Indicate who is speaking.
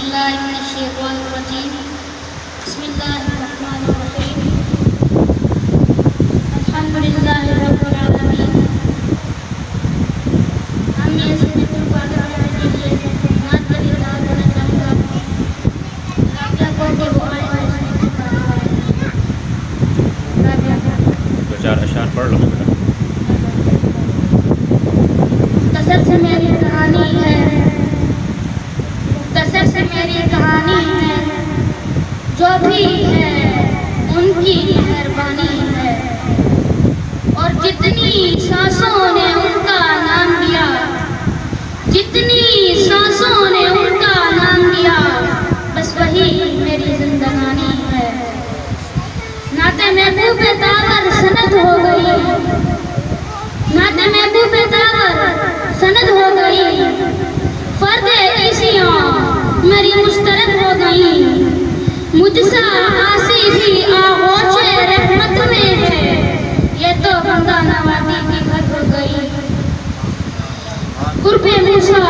Speaker 1: باللہ من الشیطان الرجیم بسم اللہ الرحمن الرحیم الحمدللہ رب العالمین. ہم یہ سنے کو پاکر کے لیے نعت کا اعلان کرنا چاہوں گا. رابطہ کو کہ وہ آئے
Speaker 2: دو چار اشعار پڑھ لو بیٹا.
Speaker 1: مختصر سے میری کہانی ہے، مختصر سے میری کہانی ہے، جو بھی ہے ان کی مہربانی ہے. اور جتنی سانسوں نے ان کا نام لیا، جتنی سانسوں نے ان کا نام لیا، بس وہی میری زندگانی ہے. نعت محبوب داور سند ہو گئی، نعت محبوب داور سند ہو گئی، فرد عیسیاں میری مسترد ہو گئی. مجھ سا آسی بھی آغوش رحمت میں ہے، یہ تو بندہ نوازی کی حد ہو گئی. قرب موسیٰ